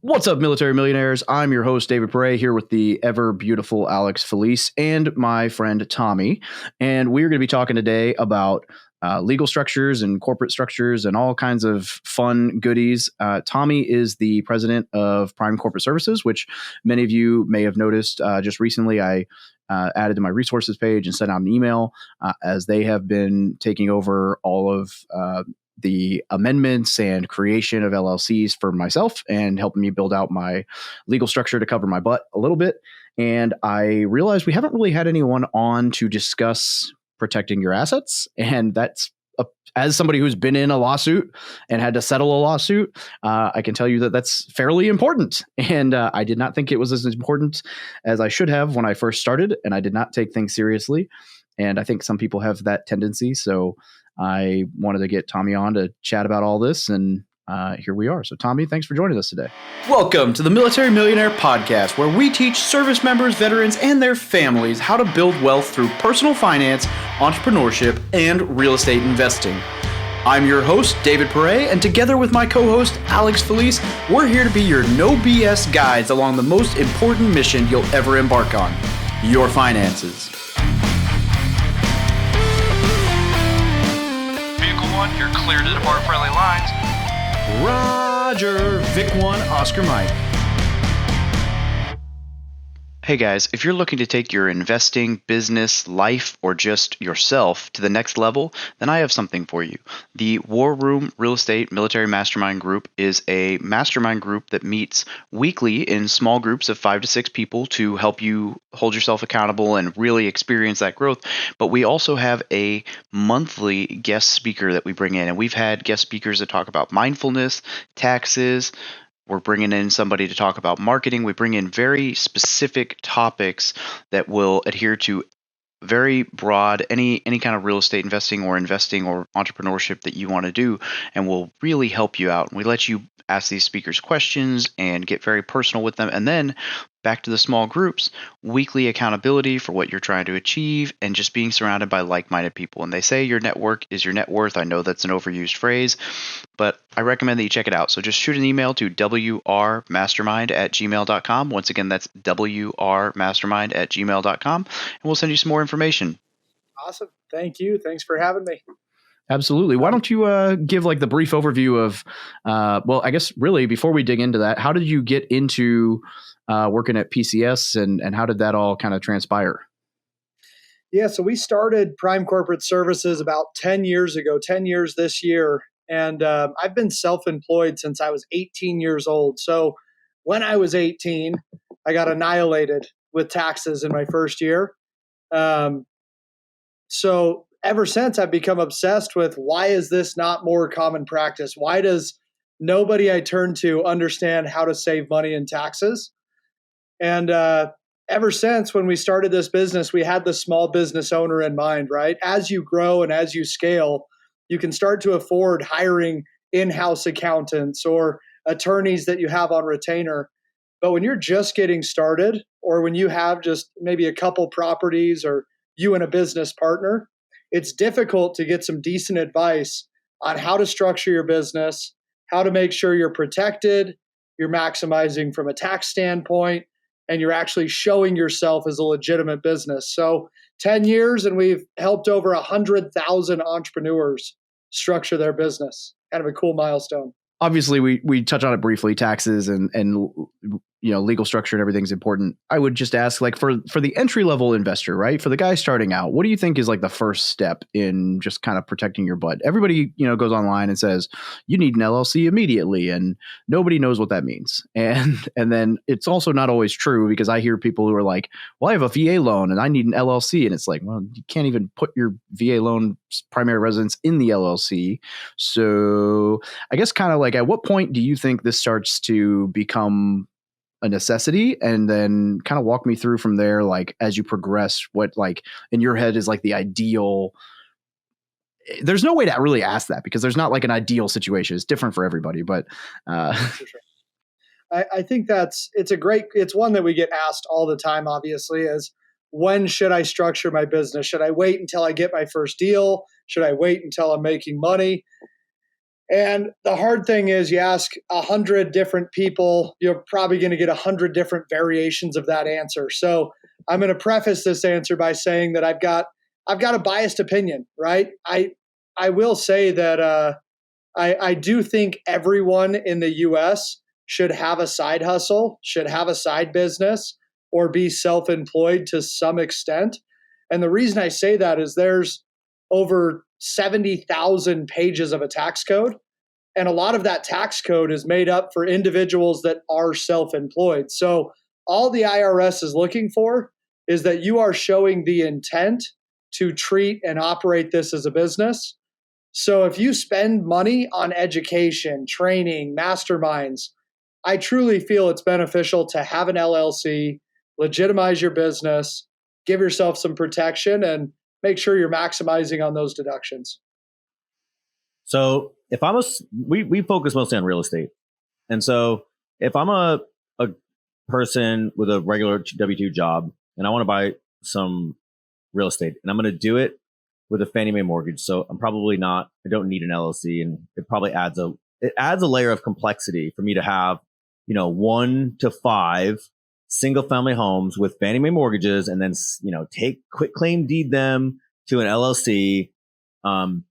What's up, military millionaires? I'm your host, David Pere, here with the ever beautiful Alex Felice and my friend Tommy. And we're going to be talking today about legal structures and corporate structures and all kinds of fun goodies. Tommy is the president of Prime Corporate Services, which many of you may have noticed just recently. I added to my resources page and sent out an email as they have been taking over all of the amendments and creation of LLCs for myself and helping me build out my legal structure to cover my butt a little bit. And I realized we haven't really had anyone on to discuss protecting your assets. And as somebody who's been in a lawsuit and had to settle a lawsuit, I can tell you that that's fairly important. And I did not think it was as important as I should have when I first started, and I did not take things seriously. And I think some people have that tendency. So I wanted to get Tommy on to chat about all this, and here we are. So Tommy, thanks for joining us today. Welcome to the Military Millionaire Podcast, where we teach service members, veterans, and their families how to build wealth through personal finance, entrepreneurship, and real estate investing. I'm your host, David Pere, and together with my co-host, Alex Felice, we're here to be your no BS guides along the most important mission you'll ever embark on, your finances. You're clear to depart friendly lines. Roger. Vic 1, Oscar Mike. Hey guys, if you're looking to take your investing, business, life, or just yourself to the next level, then I have something for you. The War Room Real Estate Military Mastermind Group is a mastermind group that meets weekly in small groups of 5 to 6 people to help you hold yourself accountable and really experience that growth. But we also have a monthly guest speaker that we bring in, and we've had guest speakers that talk about mindfulness, taxes. We're bringing in somebody to talk about marketing. We bring in very specific topics that will adhere to very broad, any kind of real estate investing or entrepreneurship that you want to do, and will really help you out. And we let you ask these speakers questions and get very personal with them. And then back to the small groups, weekly accountability for what you're trying to achieve, and just being surrounded by like-minded people. And they say your network is your net worth. I know that's an overused phrase, but I recommend that you check it out. So just shoot an email to wrmastermind@gmail.com. Once again, that's wrmastermind@gmail.com, and we'll send you some more information. Awesome. Thank you. Thanks for having me. Absolutely. Why don't you give like the brief overview of, well, I guess really before we dig into that, how did you get into working at PCS, and how did that all kind of transpire? Yeah, so we started Prime Corporate Services about 10 years ago, 10 years this year. And I've been self-employed since I was 18 years old. So when I was 18, I got annihilated with taxes in my first year. So ever since, I've become obsessed with, why is this not more common practice? Why does nobody I turn to understand how to save money in taxes? And ever since when we started this business, we had the small business owner in mind, right? As you grow and as you scale, you can start to afford hiring in-house accountants or attorneys that you have on retainer. But when you're just getting started, or when you have just maybe a couple properties, or you and a business partner, it's difficult to get some decent advice on how to structure your business, how to make sure you're protected, you're maximizing from a tax standpoint, and you're actually showing yourself as a legitimate business. So 10 years, and we've helped over 100,000 entrepreneurs structure their business. Kind of a cool milestone. Obviously, we touch on it briefly. Taxes and legal structure and everything's important. I would just ask, like, for the entry level investor, right? For the guy starting out, what do you think is like the first step in just kind of protecting your butt? Everybody, goes online and says you need an LLC immediately, and nobody knows what that means. And then it's also not always true, because I hear people who are like, well, I have a VA loan and I need an LLC, and it's like, well, you can't even put your VA loan primary residence in the LLC. So I guess kind of like, at what point do you think this starts to become a necessity? And then kind of walk me through from there, like, as you progress, what, like, in your head is like the ideal. There's no way to really ask that, because there's not like an ideal situation. It's different for everybody, but For sure. I think it's one that we get asked all the time, obviously, is, when should I structure my business? Should I wait until I get my first deal? Should I wait until I'm making money? And the hard thing is you ask 100 different people, you're probably going to get 100 different variations of that answer. So I'm going to preface this answer by saying that I've got a biased opinion, right? I will say that I do think everyone in the US should have a side hustle, should have a side business, or be self-employed to some extent. And the reason I say that is there's over 70,000 pages of a tax code. And a lot of that tax code is made up for individuals that are self-employed. So all the IRS is looking for is that you are showing the intent to treat and operate this as a business. So if you spend money on education, training, masterminds, I truly feel it's beneficial to have an LLC, legitimize your business, give yourself some protection, and make sure you're maximizing on those deductions. So if I'm we focus mostly on real estate. And so if I'm a person with a regular W-2 job and I want to buy some real estate and I'm going to do it with a Fannie Mae mortgage. So I don't need an LLC, and it probably adds a layer of complexity for me to have, 1 to 5 single family homes with Fannie Mae mortgages and then, quit claim deed them to an LLC. Let's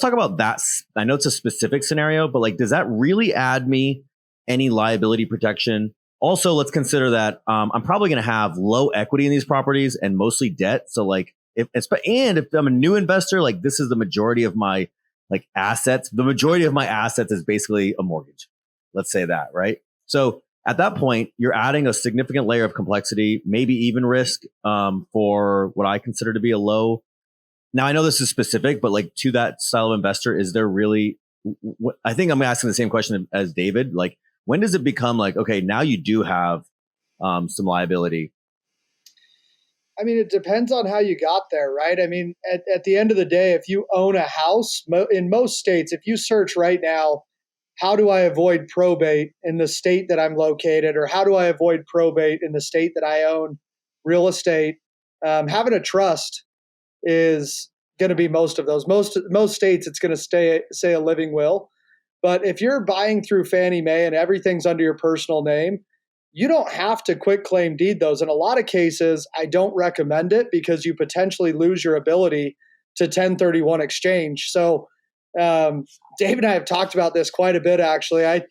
talk about that. I know it's a specific scenario, but does that really add me any liability protection? Also, let's consider that I'm probably going to have low equity in these properties and mostly debt. So if I'm a new investor, this is the majority of my assets. The majority of my assets is basically a mortgage. Let's say that, right? So at that point, you're adding a significant layer of complexity, maybe even risk for what I consider to be a low. Now, I know this is specific, but to that style of investor, is there really, I think I'm asking the same question as David. When does it become okay, now you do have some liability? I mean, it depends on how you got there, right? I mean, at the end of the day, if you own a house, in most states, if you search right now, how do I avoid probate in the state that I'm located, or how do I avoid probate in the state that I own real estate? Having a trust is going to be most of those. Most states, it's going to say a living will. But if you're buying through Fannie Mae and everything's under your personal name, you don't have to quit claim deed those. In a lot of cases, I don't recommend it because you potentially lose your ability to 1031 exchange. So Dave and I have talked about this quite a bit, actually. How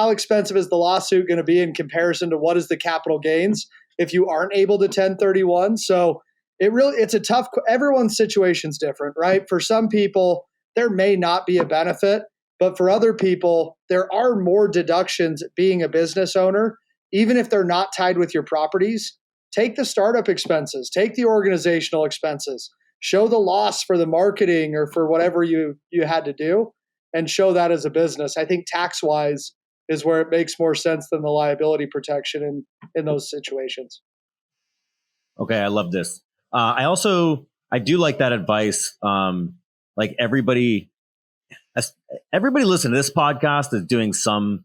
expensive is the lawsuit going to be in comparison to what is the capital gains if you aren't able to 1031? So it's a tough, everyone's situation's different, right? For some people, there may not be a benefit, but for other people, there are more deductions being a business owner, even if they're not tied with your properties. Take the startup expenses, take the organizational expenses, show the loss for the marketing or for whatever you had to do, and show that as a business. I think tax-wise is where it makes more sense than the liability protection in those situations. Okay, I love this. I do like that advice. Everybody listen to this podcast is doing some,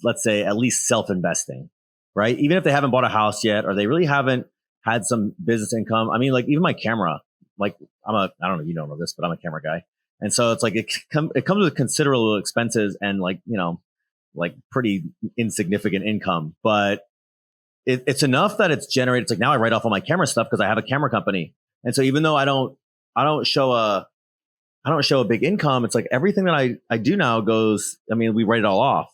let's say, at least self-investing, right? Even if they haven't bought a house yet, or they really haven't had some business income. I mean, even my camera, I don't know if you don't know this, but I'm a camera guy. And so it's it comes with considerable expenses and pretty insignificant income, but it's enough that it's generated. It's now I write off all my camera stuff because I have a camera company. And so even though I don't show a big income, it's everything that I do now goes, we write it all off.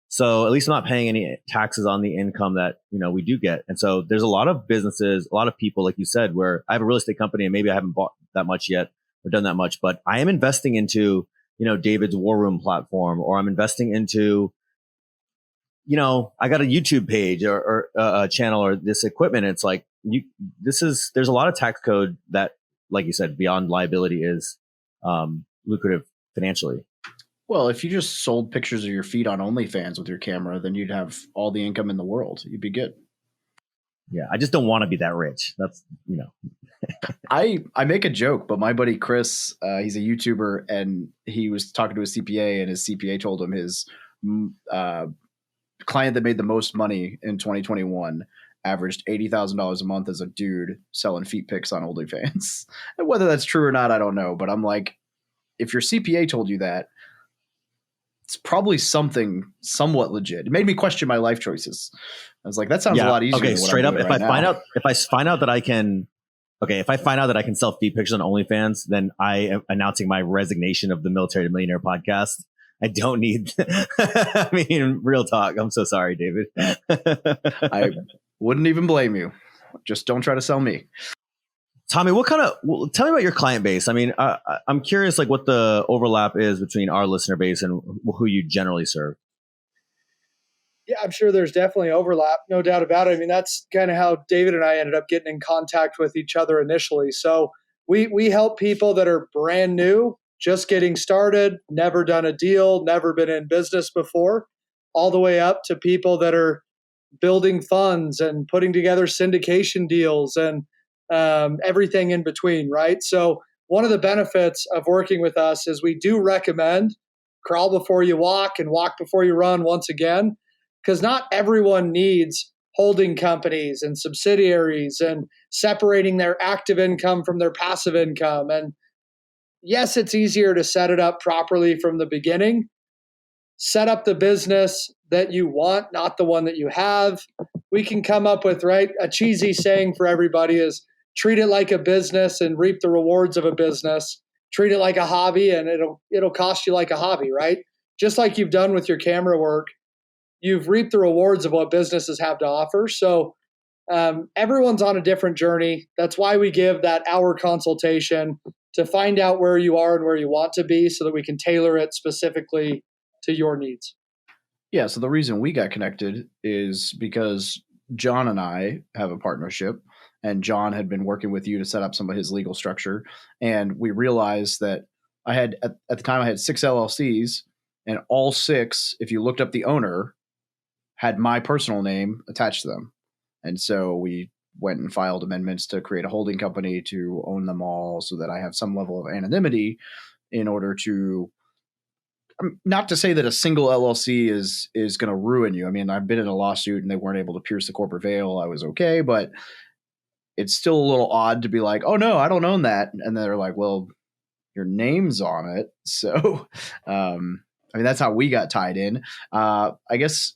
So at least I'm not paying any taxes on the income that, we do get. And so there's a lot of businesses, a lot of people, like you said, where I have a real estate company and maybe I haven't bought that much yet or done that much, but I am investing into, David's War Room platform, or I'm investing into, I got a YouTube page or a channel or this equipment. It's there's a lot of tax code that, like you said, beyond liability is lucrative financially. Well, if you just sold pictures of your feet on OnlyFans with your camera, then you'd have all the income in the world. You'd be good. Yeah, I just don't want to be that rich. That's, I make a joke, but my buddy Chris, he's a YouTuber, and he was talking to his CPA, and his CPA told him his client that made the most money in 2021 averaged $80,000 a month as a dude selling feet pics on OnlyFans. And whether that's true or not, I don't know. But I'm like, if your CPA told you that, it's probably something somewhat legit. It made me question my life choices. I was like, that sounds a lot easier. Okay, than what straight I'm up. doing right now. If I find out that I can self-feed pictures on OnlyFans, then I am announcing my resignation of the Military to Millionaire podcast. I don't need. I mean, real talk. I'm so sorry, David. I wouldn't even blame you. Just don't try to sell me. Tommy, tell me about your client base. I mean, I'm curious, like what the overlap is between our listener base and who you generally serve. Yeah, I'm sure there's definitely overlap, no doubt about it. I mean, that's kind of how David and I ended up getting in contact with each other initially. So we help people that are brand new, just getting started, never done a deal, never been in business before, all the way up to people that are building funds and putting together syndication deals and everything in between, right? So one of the benefits of working with us is we do recommend crawl before you walk and walk before you run once again, because not everyone needs holding companies and subsidiaries and separating their active income from their passive income. And yes, it's easier to set it up properly from the beginning. Set up the business that you want, not the one that you have. We can come up with, right? A cheesy saying for everybody is treat it like a business and reap the rewards of a business. Treat it like a hobby and it'll cost you like a hobby, right? Just like you've done with your camera work, you've reaped the rewards of what businesses have to offer. So everyone's on a different journey. That's why we give that hour consultation to find out where you are and where you want to be so that we can tailor it specifically to your needs. Yeah. So the reason we got connected is because John and I have a partnership, and John had been working with you to set up some of his legal structure. And we realized that I had, at the time, I had 6 LLCs, and all 6, if you looked up the owner, had my personal name attached to them. And so we went and filed amendments to create a holding company to own them all so that I have some level of anonymity in order to, not to say that a single LLC is going to ruin you. I mean, I've been in a lawsuit and they weren't able to pierce the corporate veil. I was okay, but it's still a little odd to be like, oh no, I don't own that. And they're like, well, your name's on it. So, I mean, that's how we got tied in. I guess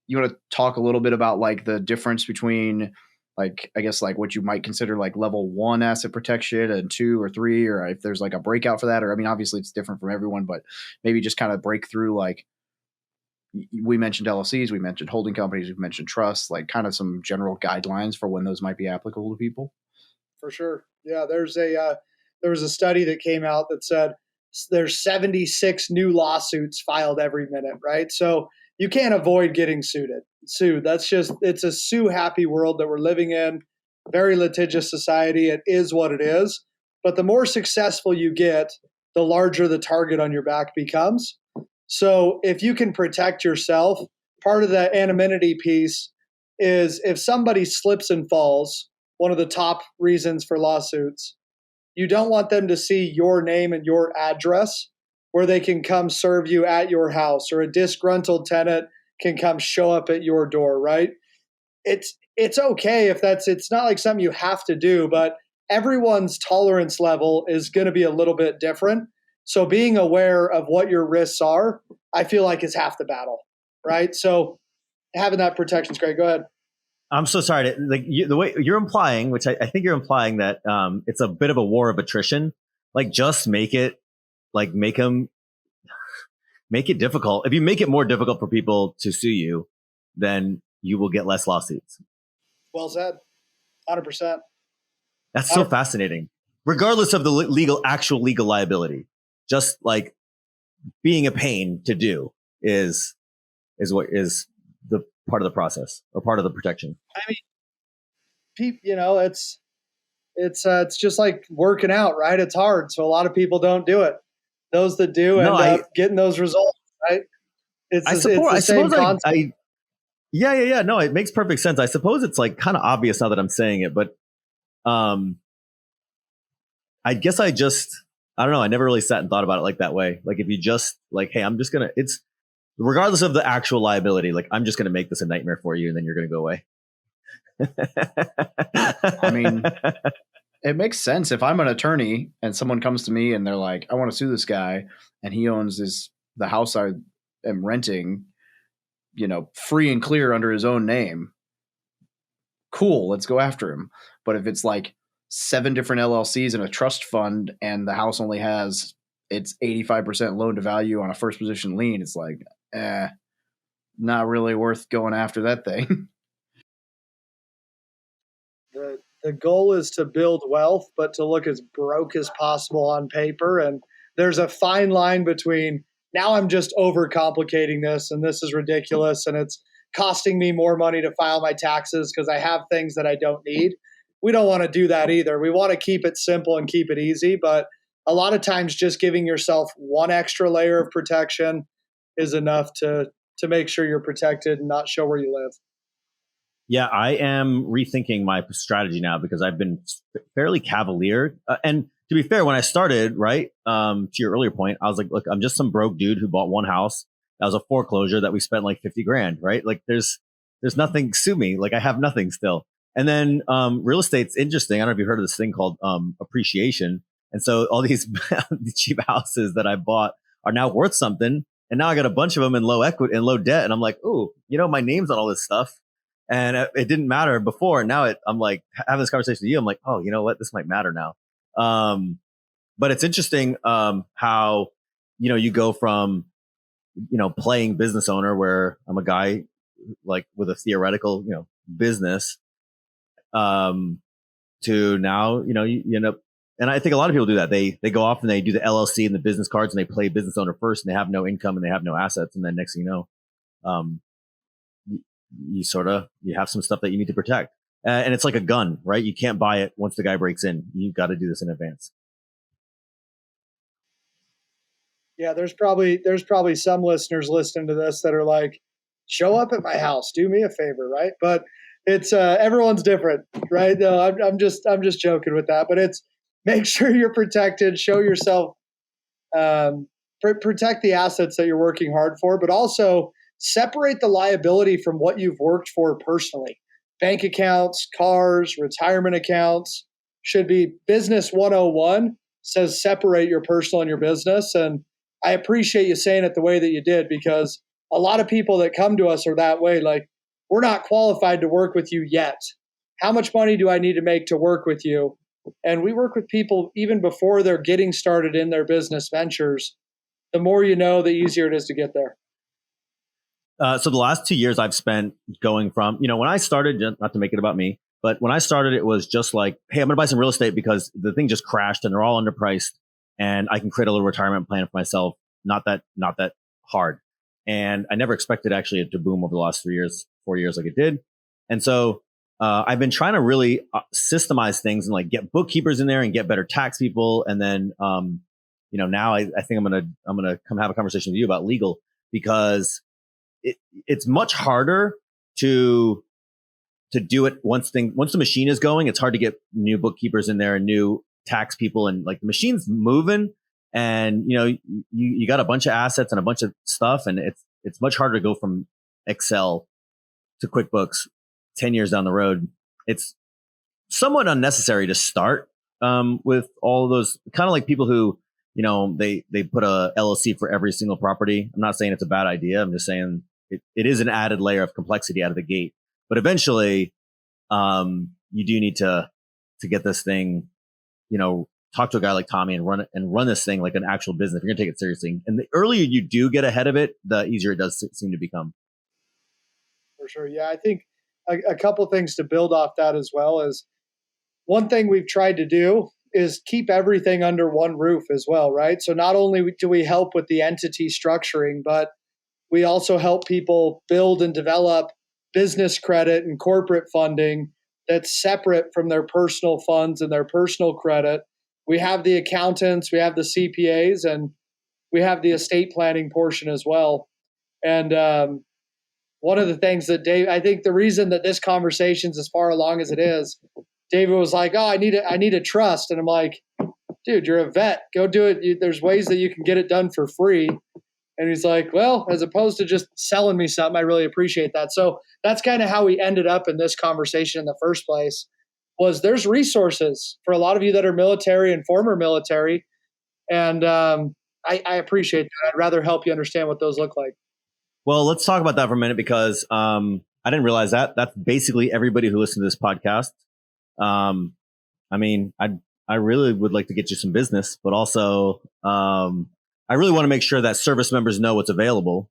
you want to talk a little bit about like the difference between like, I guess like what you might consider like level 1 asset protection and 2 or 3, or if there's like a breakout for that, or I mean, obviously it's different from everyone, but maybe just kind of break through, like we mentioned LLCs, we mentioned holding companies, we've mentioned trusts, like kind of some general guidelines for when those might be applicable to people. For sure. Yeah. There was a study that came out that said there's 76 new lawsuits filed every minute, right? So you can't avoid getting sued. It's a sue happy world that we're living in. Very litigious society. It is what it is. But the more successful you get, the larger the target on your back becomes. So if you can protect yourself, part of the anonymity piece is if somebody slips and falls, one of the top reasons for lawsuits, you don't want them to see your name and your address where they can come serve you at your house, or a disgruntled tenant can come show up at your door, right? It's okay if it's not like something you have to do, but everyone's tolerance level is going to be a little bit different. So being aware of what your risks are, I feel like is half the battle, right? So having that protection is great. Go ahead. I'm so sorry. The way you're implying, which I think you're implying that it's a bit of a war of attrition. Like just make it difficult. If you make it more difficult for people to sue you, then you will get less lawsuits. Well said. 100%. That's so fascinating. Regardless of the actual legal liability, just like being a pain to do is what is the part of the process or part of the protection. I mean, it's just like working out, right? It's hard, so a lot of people don't do it. Those that do end up getting those results, right? It's the same concept. Yeah. No, it makes perfect sense. I suppose it's like kind of obvious now that I'm saying it, but I guess I don't know. I never really sat and thought about it like that way. Like if you just like, hey, it's regardless of the actual liability, like I'm just going to make this a nightmare for you and then you're going to go away. I mean, it makes sense. If I'm an attorney and someone comes to me and they're like, I want to sue this guy and he owns the house I am renting, free and clear under his own name. Cool. Let's go after him. But if it's like 7 different LLCs and a trust fund and the house only has its 85% loan to value on a first position lien, it's like, not really worth going after that thing. The goal is to build wealth, but to look as broke as possible on paper. And there's a fine line between now I'm just overcomplicating this and this is ridiculous and it's costing me more money to file my taxes because I have things that I don't need. We don't want to do that either. We want to keep it simple and keep it easy. But a lot of times just giving yourself one extra layer of protection is enough to make sure you're protected and not show where you live. Yeah, I am rethinking my strategy now because I've been fairly cavalier. And to be fair, when I started, right, to your earlier point, I was like, look, I'm just some broke dude who bought one house. That was a foreclosure that we spent like 50 grand, right? Like there's nothing, sue me. Like I have nothing still. And then real estate's interesting. I don't know if you've heard of this thing called appreciation. And so all these cheap houses that I bought are now worth something. And now I got a bunch of them in low equity and low debt. And I'm like, oh, my name's on all this stuff. And it didn't matter before. Now I'm like having this conversation with you. I'm like, oh, you know what? This might matter now. But it's interesting how, you go from, playing business owner where I'm a guy like with a theoretical, business to now, you end up. And I think a lot of people do that. They go off and they do the LLC and the business cards and they play business owner first and they have no income and they have no assets. And then next thing you know, you have some stuff that you need to protect. And it's like a gun, right? You can't buy it once the guy breaks in. You've got to do this in advance. Yeah, there's probably some listeners listening to this that are like, show up at my house, do me a favor, right? But it's everyone's different, right? No, I'm just joking with that, but it's make sure you're protected, show yourself, protect the assets that you're working hard for, but also separate the liability from what you've worked for personally. Bank accounts, cars, retirement accounts should be business 101 says separate your personal and your business. And I appreciate you saying it the way that you did, because a lot of people that come to us are that way. Like, we're not qualified to work with you yet. How much money do I need to make to work with you? And we work with people even before they're getting started in their business ventures. The more you know, the easier it is to get there. So the last 2 years I've spent going from, when I started, not to make it about me, but when I started, it was just like, hey, I'm going to buy some real estate because the thing just crashed and they're all underpriced and I can create a little retirement plan for myself. Not that hard. And I never expected actually it to boom over the last 4 years like it did. And so I've been trying to really systemize things and like get bookkeepers in there and get better tax people. And then, now I think I'm going to come have a conversation with you about legal, because it's much harder to do it once the machine is going. It's hard to get new bookkeepers in there and new tax people, and like the machine's moving, and you got a bunch of assets and a bunch of stuff, and it's much harder to go from Excel to QuickBooks 10 years down the road. It's somewhat unnecessary to start with all of those, kind of like people who they put a LLC for every single property. I'm not saying it's a bad idea. I'm just saying it is an added layer of complexity out of the gate. But eventually, you do need to get this thing, talk to a guy like Tommy and run this thing like an actual business. If you're gonna take it seriously, and the earlier you do get ahead of it, the easier it does seem to become. For sure, yeah. I think a couple things to build off that as well is, one thing we've tried to do is keep everything under one roof as well, right? So not only do we help with the entity structuring, but we also help people build and develop business credit and corporate funding that's separate from their personal funds and their personal credit. We have the accountants, we have the CPAs, and we have the estate planning portion as well. And one of the things that I think the reason that this conversation's as far along as it is, David was like, oh, I need a trust. And I'm like, dude, you're a vet. Go do it. There's ways that you can get it done for free. And he's like, well, as opposed to just selling me something, I really appreciate that. So that's kind of how we ended up in this conversation in the first place. was there's resources for a lot of you that are military and former military. And I appreciate that. I'd rather help you understand what those look like. Well, let's talk about that for a minute because I didn't realize that. That's basically everybody who listens to this podcast. I mean, I really would like to get you some business, but also I really want to make sure that service members know what's available.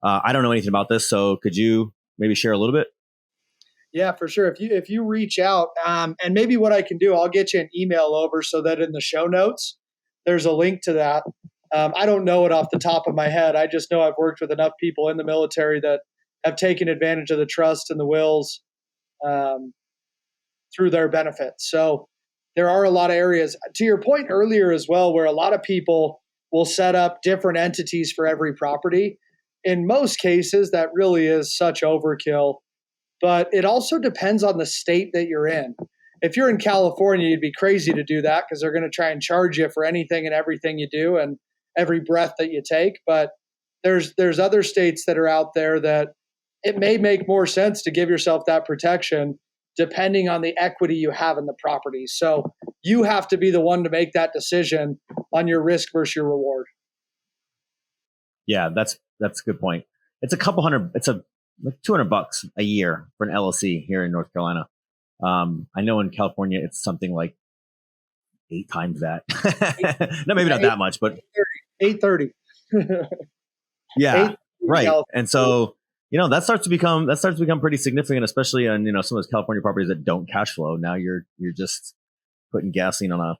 I don't know anything about this, so could you maybe share a little bit? Yeah, for sure. If you reach out, and maybe what I can do, I'll get you an email over so that in the show notes there's a link to that. I don't know it off the top of my head. I just know I've worked with enough people in the military that have taken advantage of the trust and the wills through their benefits. So there are a lot of areas, to your point earlier as well, where a lot of people will set up different entities for every property. In most cases, that really is such overkill, but it also depends on the state that you're in. If you're in California, you'd be crazy to do that because they're going to try and charge you for anything and everything you do and every breath that you take. But there's other states that are out there that it may make more sense to give yourself that protection depending on the equity you have in the property. So you have to be the one to make that decision on your risk versus your reward. Yeah, that's a good point. It's like $200 a year for an LLC here in North Carolina. I know in California it's something like 8 times that. No, maybe not that much, but 830. Yeah, right. And so, that starts to become pretty significant, especially on, some of those California properties that don't cash flow. Now you're just putting gasoline on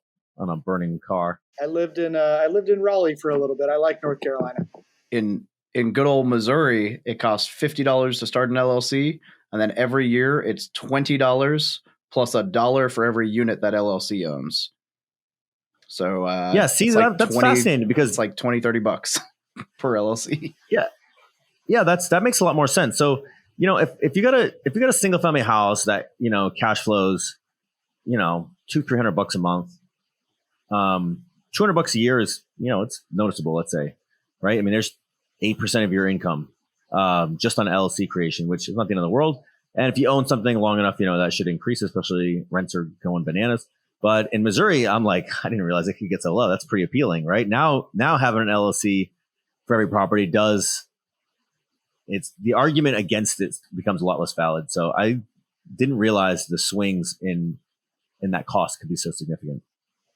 a burning car. I lived in Raleigh for a little bit. I like North Carolina. In good old Missouri, it costs $50 to start an LLC, and then every year it's $20 plus $1 for every unit that LLC owns. So yeah, see, that's fascinating because it's like $20-$30 per LLC. Yeah, that makes a lot more sense. So, if you got a single family house that, cash flows, $200-$300 a month, $200 a year is, it's noticeable, let's say, right? I mean, there's 8% of your income, just on LLC creation, which is not the end of the world. And if you own something long enough, that should increase, especially rents are going bananas. But in Missouri, I'm like, I didn't realize it could get so low. That's pretty appealing, right? Now having an LLC for every property it's the argument against it becomes a lot less valid. So I didn't realize the swings in that cost could be so significant.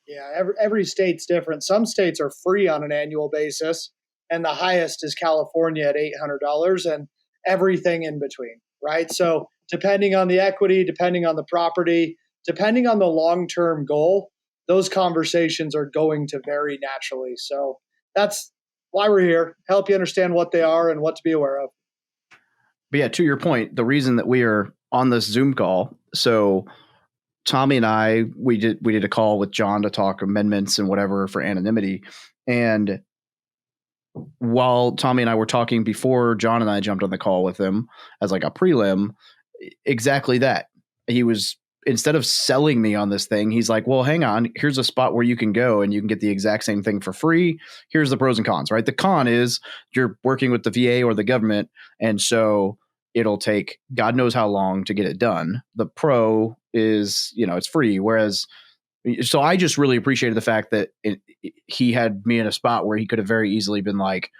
Yeah, every state's different. Some states are free on an annual basis, and the highest is California at $800 and everything in between, right? So depending on the equity, depending on the property, depending on the long-term goal, those conversations are going to vary naturally. So that's why we're here, help you understand what they are and what to be aware of. But yeah, to your point, the reason that we are on this Zoom call, so Tommy and I, we did a call with John to talk amendments and whatever for anonymity. And while Tommy and I were talking before John and I jumped on the call with him as like a prelim, exactly that. He was, instead of selling me on this thing, he's like, well, hang on, here's a spot where you can go and you can get the exact same thing for free. Here's the pros and cons, right? The con is you're working with the VA or the government. And so it'll take God knows how long to get it done. The pro is, it's free. Whereas, so I just really appreciated the fact that he had me in a spot where he could have very easily been like,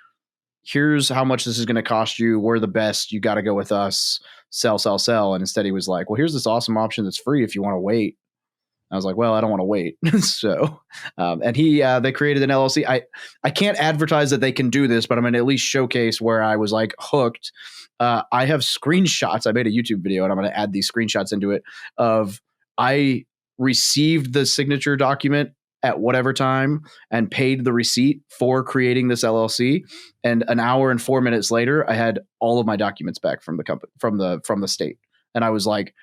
here's how much this is going to cost you. We're the best. You got to go with us. Sell. And instead he was like, well, here's this awesome option that's free if you want to wait. I was like, well, I don't want to wait. So, and they created an LLC. I can't advertise that they can do this, but I'm going to at least showcase where I was like hooked. I have screenshots. I made a YouTube video and I'm going to add these screenshots into it of I received the signature document at whatever time and paid the receipt for creating this LLC. And an hour and 4 minutes later, I had all of my documents back from the company, from the state. And I was like,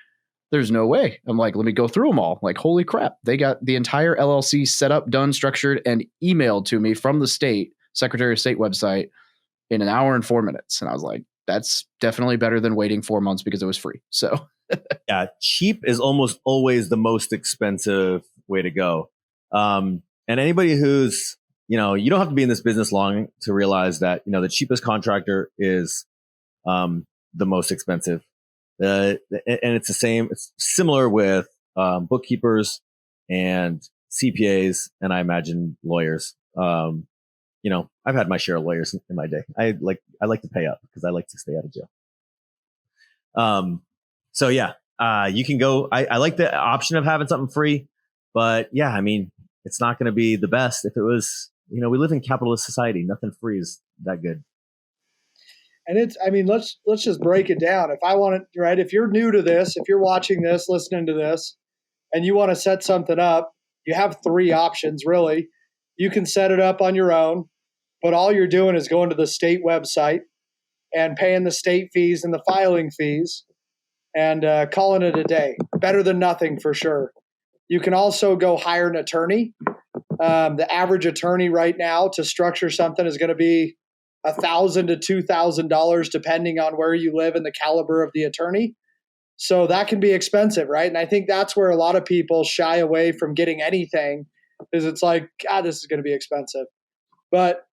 there's no way. I'm like, let me go through them all. Like, holy crap. They got the entire LLC set up, done, structured, and emailed to me from the state, Secretary of State website in an hour and 4 minutes. And I was like, that's definitely better than waiting 4 months because it was free. So yeah, cheap is almost always the most expensive way to go. And anybody who's, you don't have to be in this business long to realize that, the cheapest contractor is the most expensive. And it's the same. It's similar with bookkeepers and CPAs, and I imagine lawyers. I've had my share of lawyers in my day. I like to pay up because I like to stay out of jail. So yeah, you can go. I like the option of having something free, but yeah, I mean, it's not going to be the best if it was. We live in capitalist society. Nothing free is that good. And let's just break it down. If I want it, right, if you're new to this, if you're watching this, listening to this, and you want to set something up, you have three options, really. You can set it up on your own, but all you're doing is going to the state website and paying the state fees and the filing fees and calling it a day. Better than nothing for sure. You can also go hire an attorney. The average attorney right now to structure something is going to be $1,000 to $2,000 depending on where you live and the caliber of the attorney. So that can be expensive, right? And I think that's where a lot of people shy away from getting anything, is it's like, God, this is going to be expensive. But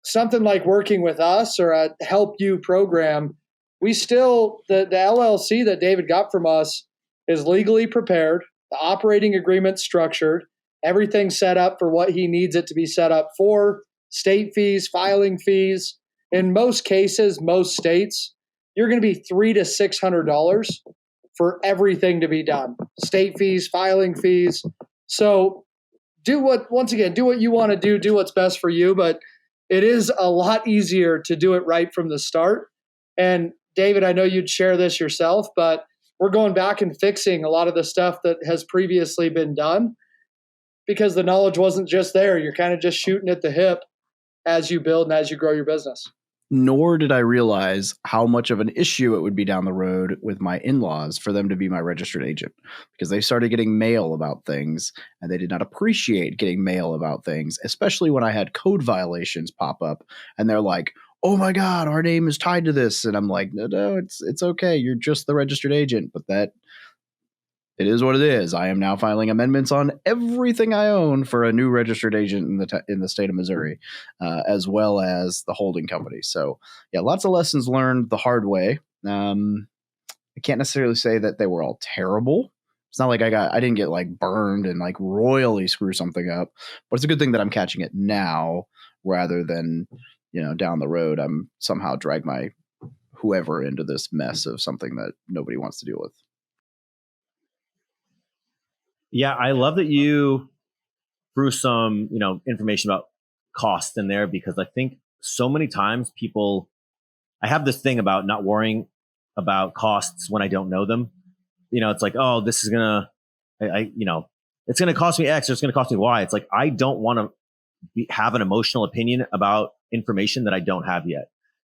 something like working with us or a Help You program, we still, the LLC that David got from us is legally prepared, the operating agreement structured, everything set up for what he needs it to be set up for, state fees, filing fees. In most cases, most states, you're going to be $300 to $600 for everything to be done. State fees, filing fees. So do what you want to do what's best for you, but it is a lot easier to do it right from the start. And David, I know you'd share this yourself, but we're going back and fixing a lot of the stuff that has previously been done because the knowledge wasn't just there. You're kind of just shooting at the hip as you build and as you grow your business. Nor did I realize how much of an issue it would be down the road with my in-laws for them to be my registered agent, because they started getting mail about things and they did not appreciate getting mail about things, especially when I had code violations pop up and they're like, oh my God, our name is tied to this. And I'm like, no, it's okay. You're just the registered agent, but it is what it is. I am now filing amendments on everything I own for a new registered agent in the state of Missouri, as well as the holding company. So, yeah, lots of lessons learned the hard way. I can't necessarily say that they were all terrible. It's not like I didn't get like burned and like royally screw something up, but it's a good thing that I'm catching it now rather than, down the road I'm somehow drag my whoever into this mess of something that nobody wants to deal with. Yeah, I love that you threw some, information about cost in there, because I think so many times I have this thing about not worrying about costs when I don't know them. It's like, oh, this is it's going to cost me X or it's going to cost me Y. It's like, I don't want to have an emotional opinion about information that I don't have yet.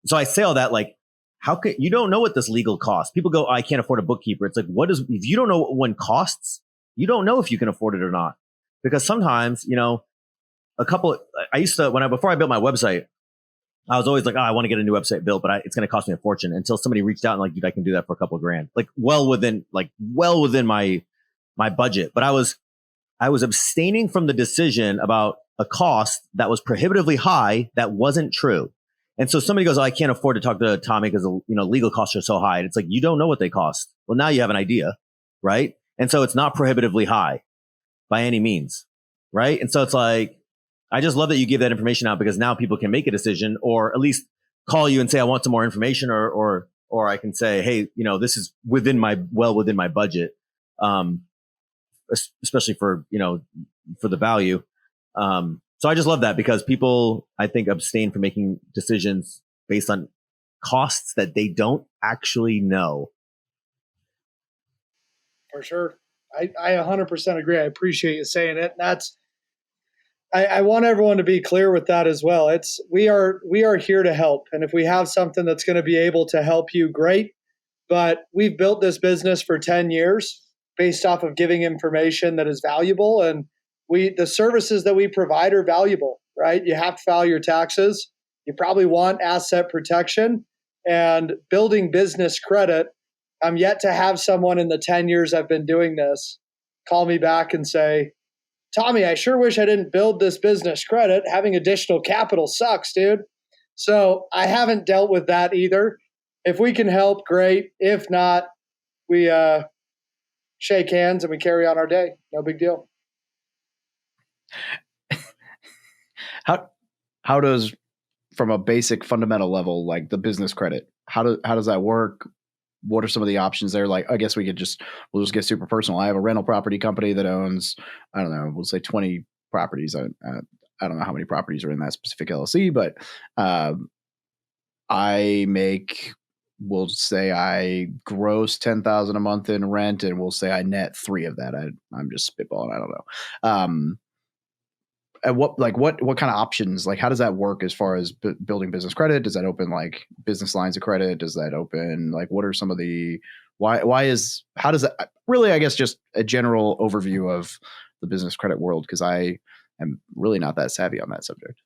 So I say all that, like, how can you don't know what this legal costs? People go, oh, I can't afford a bookkeeper. It's like, if you don't know what one costs, you don't know if you can afford it or not. Because sometimes, before I built my website, I was always like, oh, I want to get a new website built, but it's going to cost me a fortune, until somebody reached out and like, dude, I can do that for a couple of grand, like well within my budget. But I was abstaining from the decision about a cost that was prohibitively high that wasn't true. And so somebody goes, oh, I can't afford to talk to Tommy because legal costs are so high. And it's like, you don't know what they cost. Well, now you have an idea, right? And so it's not prohibitively high by any means, right? And so it's like, I just love that you give that information out, because now people can make a decision, or at least call you and say, I want some more information, or I can say, hey, this is within my budget, especially for the value. So I just love that, because people, I think, abstain from making decisions based on costs that they don't actually know. For sure. I 100% agree. I appreciate you saying it. I want everyone to be clear with that as well. We are here to help. And if we have something that's going to be able to help you, great. But we've built this business for 10 years based off of giving information that is valuable. And the services that we provide are valuable, right? You have to file your taxes. You probably want asset protection and building business credit. I'm yet to have someone in the 10 years I've been doing this call me back and say, Tommy, I sure wish I didn't build this business credit. Having additional capital sucks, dude. So I haven't dealt with that either. If we can help, great. If not, we shake hands, and we carry on our day. No big deal. How does, from a basic fundamental level, like the business credit, how does that work? What are some of the options there? Like, I guess we'll just get super personal. I have a rental property company that owns, I don't know, we'll say 20 properties. I don't know how many properties are in that specific LLC, but we'll say I gross 10,000 a month in rent, and we'll say I net 3 of that. I'm just spitballing. I don't know. And what kind of options, like how does that work as far as building business credit? Does that open like business lines of credit? Does that open, like, what are some of the, how does that really, I guess, just a general overview of the business credit world? Cause I am really not that savvy on that subject.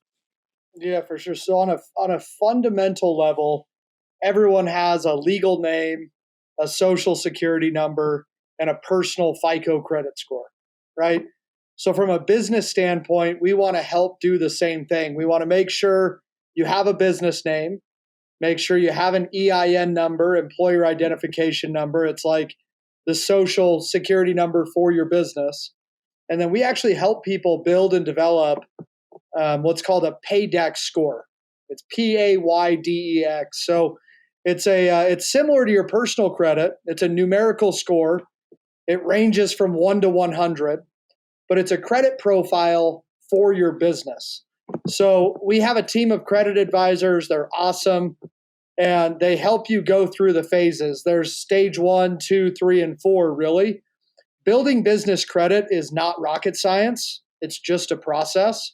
Yeah, for sure. So on a fundamental level, everyone has a legal name, a social security number, and a personal FICO credit score, right? So from a business standpoint, we want to help do the same thing. We want to make sure you have a business name, make sure you have an EIN number, employer identification number. It's like the social security number for your business. And then we actually help people build and develop what's called a PAYDEX score. It's PAYDEX. So it's similar to your personal credit. It's a numerical score. It ranges from 1 to 100. But it's a credit profile for your business. So we have a team of credit advisors. They're awesome. And they help you go through the phases. There's stage 1, 2, 3, and 4, really. Building business credit is not rocket science. It's just a process.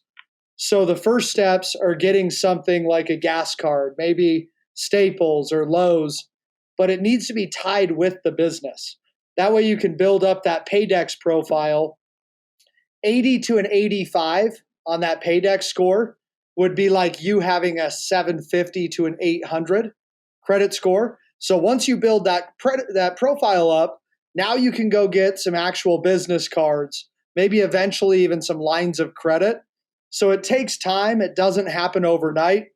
So the first steps are getting something like a gas card, maybe Staples or Lowe's, but it needs to be tied with the business. That way you can build up that PAYDEX profile. 80 to an 85 on that PAYDEX score would be like you having a 750 to an 800 credit score. So once you build that profile up, now you can go get some actual business cards, maybe eventually even some lines of credit. So it takes time. It doesn't happen overnight.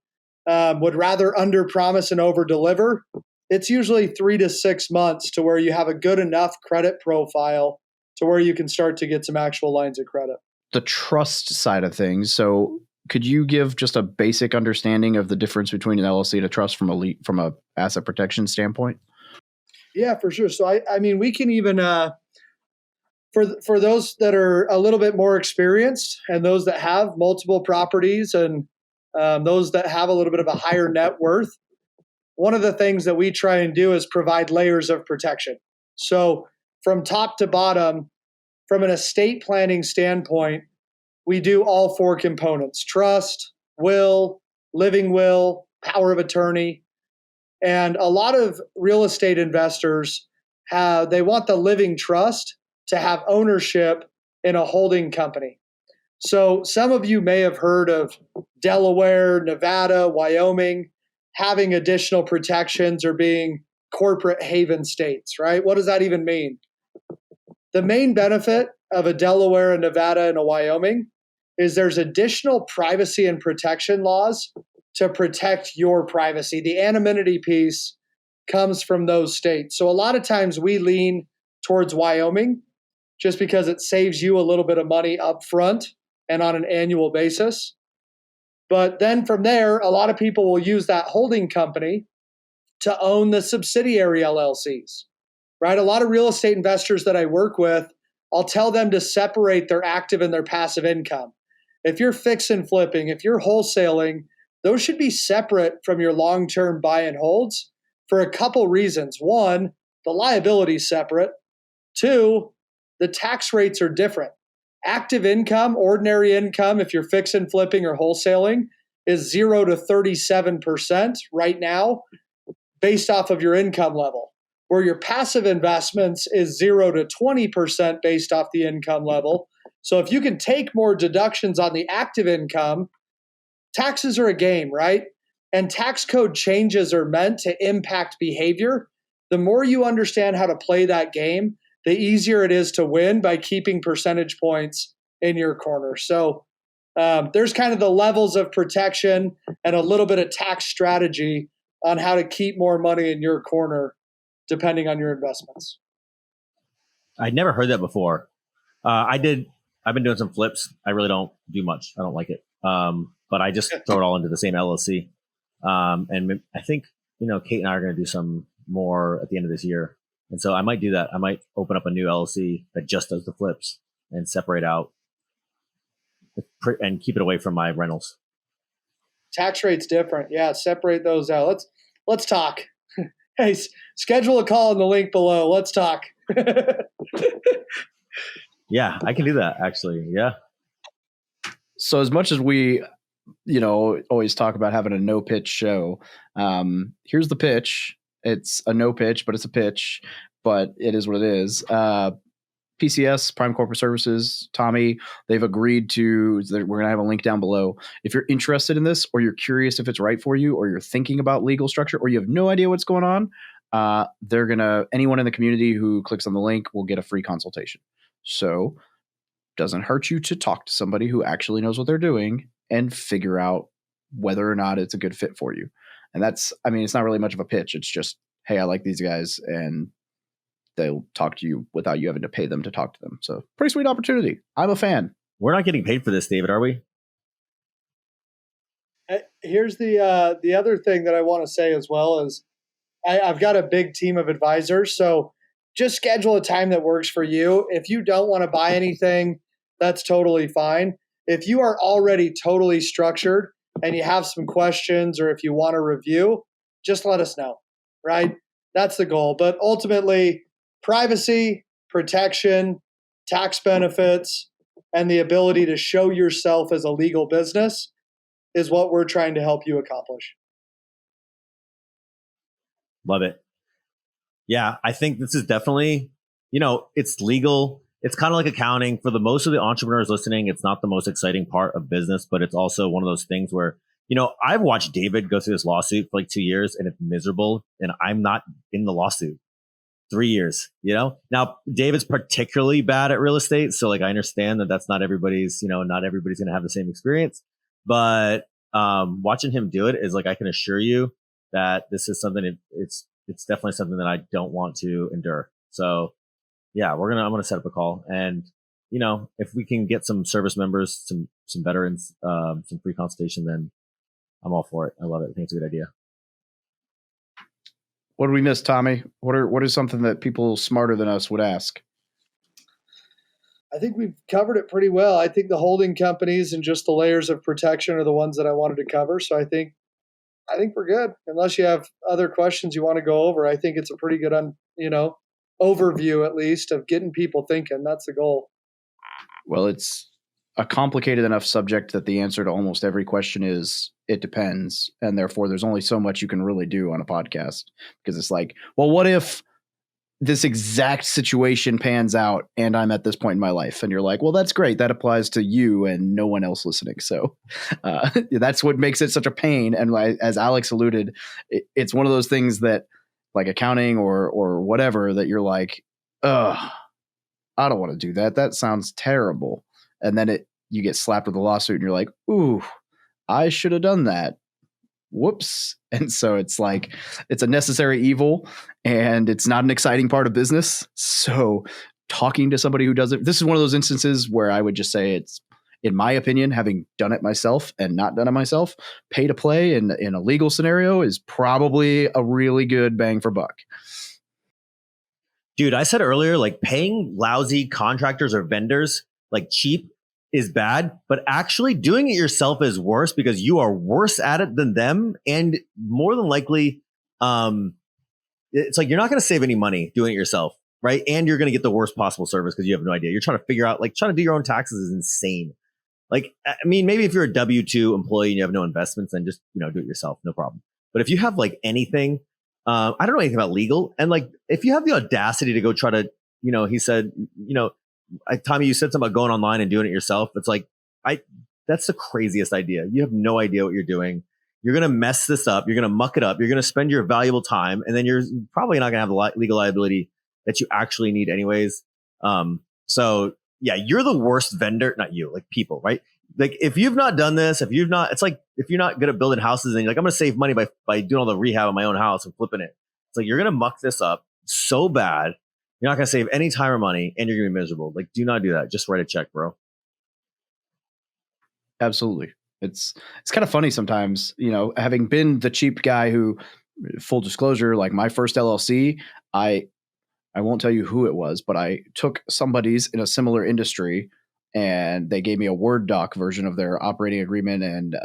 Would rather under promise and over deliver. It's usually 3 to 6 months to where you have a good enough credit profile to where you can start to get some actual lines of credit. The trust side of things. So could you give just a basic understanding of the difference between an LLC and a trust from a asset protection standpoint? Yeah, for sure. So I mean, we can even, for those that are a little bit more experienced and those that have multiple properties and those that have a little bit of a higher net worth, one of the things that we try and do is provide layers of protection. So from top to bottom, from an estate planning standpoint, we do all 4 components: trust, will, living will, power of attorney. And a lot of real estate investors they want the living trust to have ownership in a holding company. So some of you may have heard of Delaware, Nevada, Wyoming having additional protections or being corporate haven states, right? What does that even mean? The main benefit of a Delaware, a Nevada, and a Wyoming is there's additional privacy and protection laws to protect your privacy. The anonymity piece comes from those states. So a lot of times we lean towards Wyoming just because it saves you a little bit of money up front and on an annual basis. But then from there, a lot of people will use that holding company to own the subsidiary LLCs, right? A lot of real estate investors that I work with, I'll tell them to separate their active and their passive income. If you're fix and flipping, if you're wholesaling, those should be separate from your long-term buy and holds for a couple reasons. One, the liability is separate. Two, the tax rates are different. Active income, ordinary income, if you're fix and flipping or wholesaling, is 0 to 37% right now based off of your income level, where your passive investments is 0 to 20% based off the income level. So if you can take more deductions on the active income, taxes are a game, right? And tax code changes are meant to impact behavior. The more you understand how to play that game, the easier it is to win by keeping percentage points in your corner. So there's kind of the levels of protection and a little bit of tax strategy on how to keep more money in your corner depending on your investments. I'd never heard that before. I've been doing some flips. I really don't do much. I don't like it. But I just throw it all into the same LLC. And I think, Kate and I are going to do some more at the end of this year. And so I might do that. I might open up a new LLC that just does the flips and separate out and keep it away from my rentals. Tax rate's different. Yeah, separate those out. Let's talk. Hey, schedule a call in the link below. Let's talk. Yeah, I can do that actually. Yeah. So as much as we, always talk about having a no pitch show, here's the pitch. It's a no pitch, but it's a pitch, but it is what it is. PCS, Prime Corporate Services, Tommy, they've agreed to, we're going to have a link down below. If you're interested in this, or you're curious if it's right for you, or you're thinking about legal structure, or you have no idea what's going on, anyone in the community who clicks on the link will get a free consultation. So doesn't hurt you to talk to somebody who actually knows what they're doing and figure out whether or not it's a good fit for you. And it's not really much of a pitch. It's just, hey, I like these guys, and they'll talk to you without you having to pay them to talk to them. So pretty sweet opportunity. I'm a fan. We're not getting paid for this, David, are we? Here's the other thing that I want to say as well is I've got a big team of advisors. So just schedule a time that works for you. If you don't want to buy anything, that's totally fine. If you are already totally structured and you have some questions, or if you want to review, just let us know, right? That's the goal. But ultimately, privacy, protection, tax benefits, and the ability to show yourself as a legal business is what we're trying to help you accomplish. Love it. Yeah, I think this is definitely, it's legal. It's kind of like accounting. For the most of the entrepreneurs listening, it's not the most exciting part of business, but it's also one of those things where, I've watched David go through this lawsuit for like 2 years, and it's miserable, and I'm not in the lawsuit. 3 years, Now, David's particularly bad at real estate. So like, I understand that that's not everybody's, not everybody's going to have the same experience, but watching him do it is like, I can assure you that this is something, it's definitely something that I don't want to endure. So yeah, I'm going to set up a call, and, if we can get some service members, some veterans, some free consultation, then I'm all for it. I love it. I think it's a good idea. What did we miss, Tommy? What is something that people smarter than us would ask? I think we've covered it pretty well. I think the holding companies and just the layers of protection are the ones that I wanted to cover. So I think we're good. Unless you have other questions you want to go over, I think it's a pretty good, overview at least of getting people thinking. That's the goal. Well, it's a complicated enough subject that the answer to almost every question is it depends. And therefore there's only so much you can really do on a podcast, because it's like, well, what if this exact situation pans out and I'm at this point in my life? And you're like, well, that's great. That applies to you and no one else listening. So that's what makes it such a pain. And as Alex alluded, it's one of those things that, like accounting or whatever, that you're like, ugh, I don't want to do that. That sounds terrible. And then you get slapped with a lawsuit and you're like, ooh, I should have done that. Whoops. And so it's like, it's a necessary evil, and it's not an exciting part of business. So talking to somebody who does it, this is one of those instances where I would just say it's, in my opinion, having done it myself and not done it myself, pay to play in a legal scenario is probably a really good bang for buck. Dude, I said earlier, like paying lousy contractors or vendors like cheap is bad, but actually doing it yourself is worse, because you are worse at it than them. And more than likely, it's like, you're not going to save any money doing it yourself, right? And you're going to get the worst possible service because you have no idea. You're trying to figure out, like, trying to do your own taxes is insane. Like, I mean, maybe if you're a W-2 employee and you have no investments, then just, do it yourself. No problem. But if you have like anything, I don't know anything about legal. And like, if you have the audacity to go try to, he said, Tommy, you said something about going online and doing it yourself. It's like, that's the craziest idea. You have no idea what you're doing. You're going to mess this up. You're going to muck it up. You're going to spend your valuable time. And then you're probably not going to have the legal liability that you actually need anyways. So yeah, you're the worst vendor, not you, like people, right? Like if you've not done this, it's like, if you're not good at building houses and you're like, I'm going to save money by doing all the rehab of my own house and flipping it. It's like, you're going to muck this up so bad. You're not going to save any time or money, and you're going to be miserable. Like, do not do that. Just write a check, bro. Absolutely. It's kind of funny sometimes, having been the cheap guy who, full disclosure, like my first LLC, I won't tell you who it was, but I took somebody's in a similar industry and they gave me a Word doc version of their operating agreement and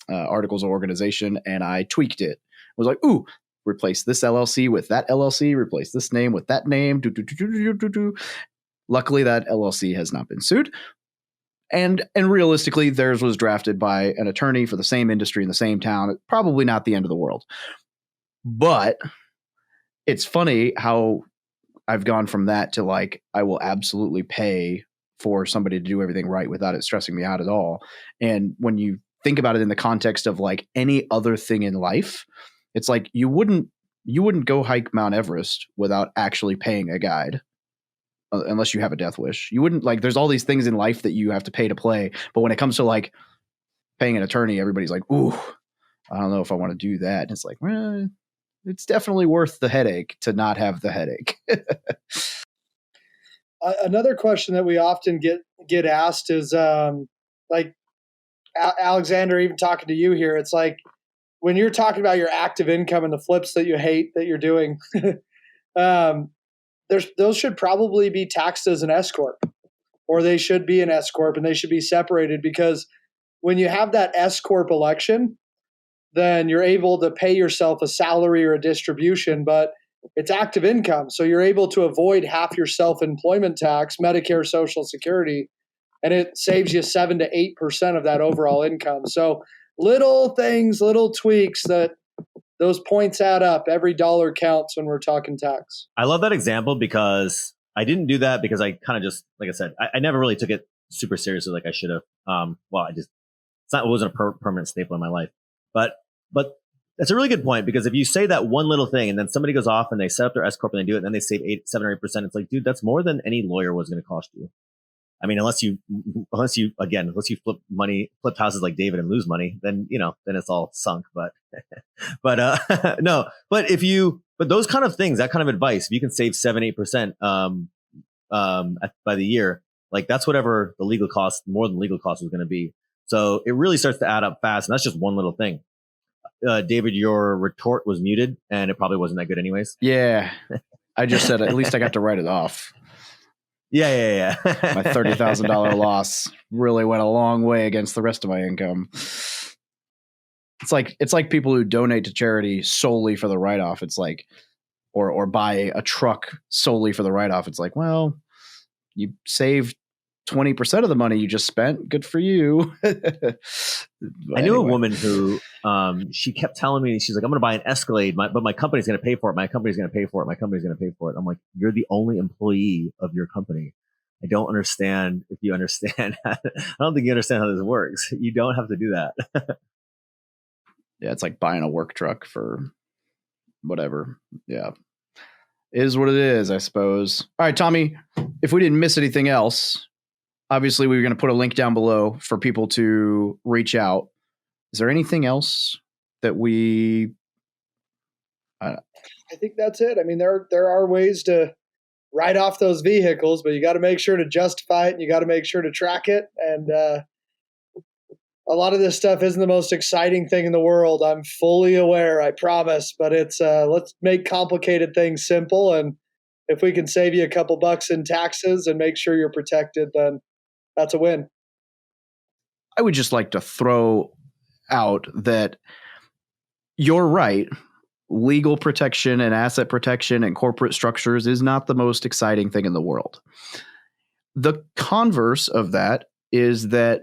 articles of organization, and I tweaked it. I was like, ooh, replace this LLC with that LLC, replace this name with that name. Luckily, that LLC has not been sued. And realistically, theirs was drafted by an attorney for the same industry in the same town. Probably not the end of the world. But it's funny how I've gone from that to like, I will absolutely pay for somebody to do everything right without it stressing me out at all. And when you think about it in the context of like any other thing in life, it's like you wouldn't go hike Mount Everest without actually paying a guide. Unless you have a death wish. You wouldn't, like, there's all these things in life that you have to pay to play. But when it comes to like paying an attorney, everybody's like, ooh, I don't know if I want to do that. And it's like, well, it's definitely worth the headache to not have the headache. Another question that we often get asked is like, Alexander, even talking to you here, it's like when you're talking about your active income and the flips that you hate that you're doing, those should probably be taxed as an S corp, or they should be an S corp, and they should be separated, because when you have that S corp election, then you're able to pay yourself a salary or a distribution, but it's active income, so you're able to avoid half your self-employment tax, Medicare, Social Security, and it saves you 7 to 8% of that overall income. So little things, little tweaks, that those points add up. Every dollar counts when we're talking tax. I love that example because I didn't do that because I kind of just, like I said, I never really took it super seriously like I should have. It wasn't a permanent staple in my life. But that's a really good point, because if you say that one little thing and then somebody goes off and they set up their S corp and they do it and then they save 7 or 8%, it's like, dude, that's more than any lawyer was going to cost you. I mean, unless you flip houses like David and lose money, then it's all sunk. But no, but those kind of things, that kind of advice, if you can save 7-8% by the year, like that's whatever the legal cost, more than legal cost is going to be. So it really starts to add up fast, and that's just one little thing. David, your retort was muted, and it probably wasn't that good, anyways. Yeah, I just said at least I got to write it off. Yeah. My $30,000 loss really went a long way against the rest of my income. It's like people who donate to charity solely for the write-off. It's like, or buy a truck solely for the write-off. It's like, well, you saved 20% of the money you just spent. Good for you. I knew a woman who, she kept telling me, she's like, I'm going to buy an Escalade, but my company's going to pay for it. My company's going to pay for it. My company's going to pay for it. I'm like, you're the only employee of your company. I don't understand if you understand. I don't think you understand how this works. You don't have to do that. Yeah, it's like buying a work truck for whatever. Yeah. Is what it is, I suppose. All right, Tommy, if we didn't miss anything else, obviously we were going to put a link down below for people to reach out. Is there anything else that we... I think that's it. I mean, there are ways to write off those vehicles, but you got to make sure to justify it, and you got to make sure to track it. And a lot of this stuff isn't the most exciting thing in the world. I'm fully aware, I promise, but it's let's make complicated things simple. And if we can save you a couple bucks in taxes and make sure you're protected, then that's a win. I would just like to throw out that you're right. Legal protection and asset protection and corporate structures is not the most exciting thing in the world. The converse of that is that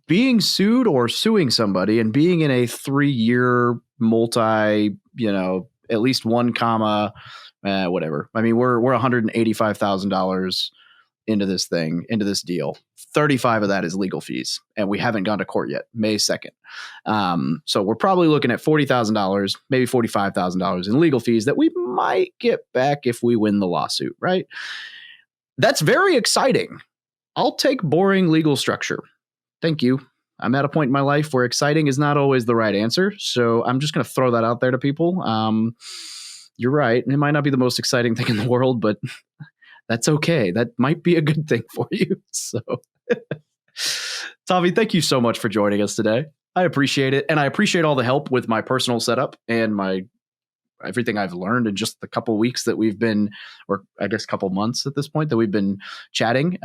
being sued or suing somebody and being in a 3-year multi, at least one comma, whatever. I mean, we're $185,000 into this thing, into this deal. 35 of that is legal fees, and we haven't gone to court yet, May 2nd. So we're probably looking at $40,000, maybe $45,000 in legal fees that we might get back if we win the lawsuit, right? That's very exciting. I'll take boring legal structure. Thank you. I'm at a point in my life where exciting is not always the right answer. So I'm just going to throw that out there to people. you're right. It might not be the most exciting thing in the world, but that's okay. That might be a good thing for you. So, Tommy, thank you so much for joining us today. I appreciate it. And I appreciate all the help with my personal setup and my everything I've learned in just the couple weeks that we've been, or I guess couple months at this point that we've been chatting.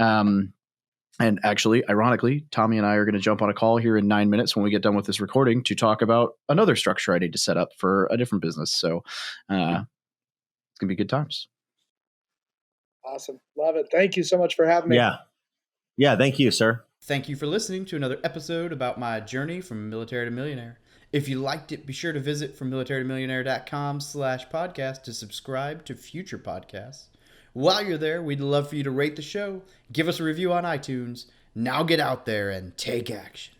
And actually, ironically, Tommy and I are going to jump on a call here in 9 minutes when we get done with this recording to talk about another structure I need to set up for a different business. So it's going to be good times. Awesome. Love it. Thank you so much for having me. Yeah. Thank you, sir. Thank you for listening to another episode about my journey from military to millionaire. If you liked it, be sure to visit FromMilitaryToMillionaire.com/podcast to subscribe to future podcasts. While you're there, we'd love for you to rate the show, give us a review on iTunes. Now get out there and take action.